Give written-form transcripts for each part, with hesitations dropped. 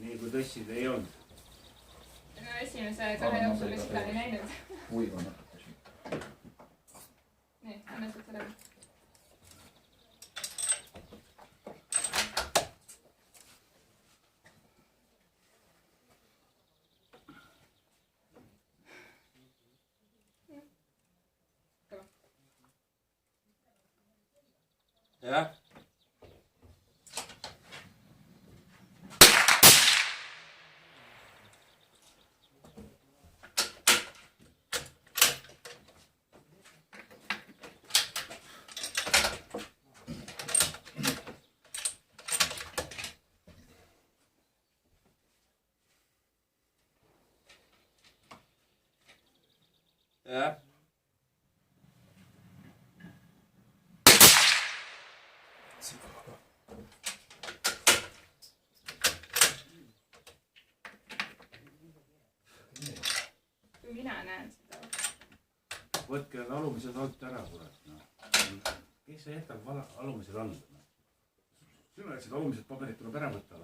nii kui tõstsid ei olnud. Esimese kahe jooksul vist seda ei näinud. Huiga natuke siin. Nii, anna seda läbi. Jah. Ja. Kui mina näen seda. Võtke alumised alt ära, kurat. Kes see jätab alumised all? Sina jätsid alumised paberid tuleb ära võtta.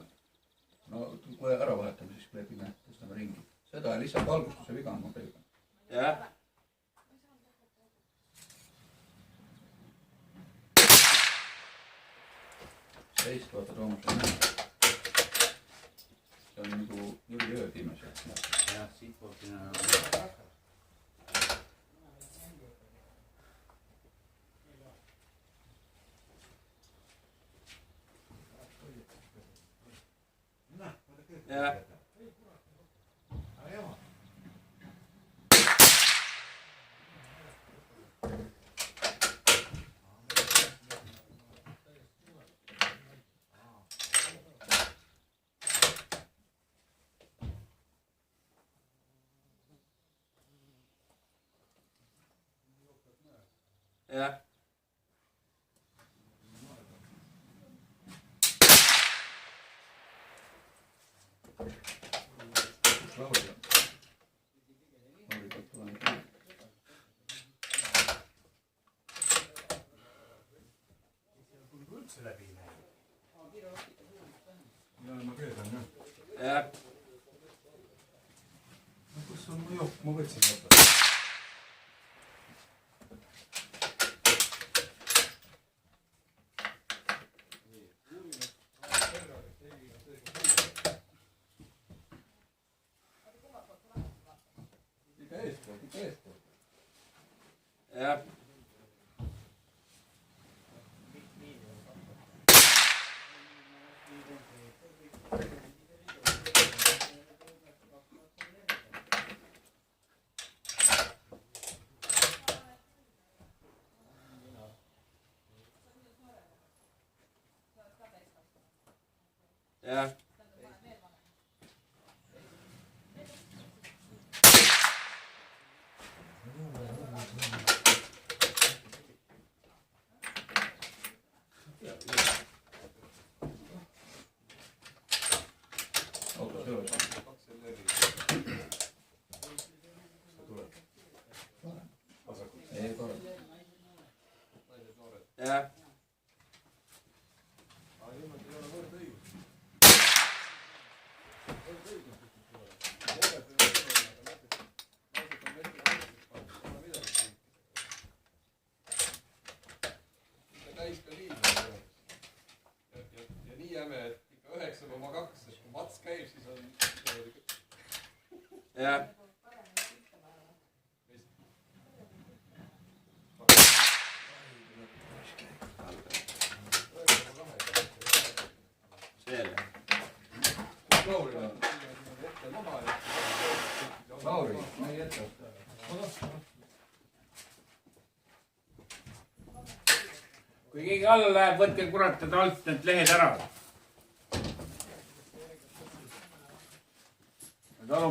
No kui ära vahetame, siis kleebime, tõstame ringi. Seda lihtsalt valgustuse viga on ma pelgan. Jah. Seist, vaata Toomas on näha. See on nagu jõi öö pimes. Jah, siit poolt sinna. Jah. Ja. Lauri peab tulema. Üldse läbi ei lähe. Ja ma keedan jah. Jah. Kus on mu jook? Ma võtsin võtta. Jah. Jah. Autos ei ole saanud. Ei korra. Jah. Täis ka liiv. Ja nii jäme, et ikka 9,2, sest kui mats käib, siis on... Jah. Siellä. Lauri on. Lauri, ma ei jäta. Kui keegi alla läheb, võtke kurat teda alt need lehed ära.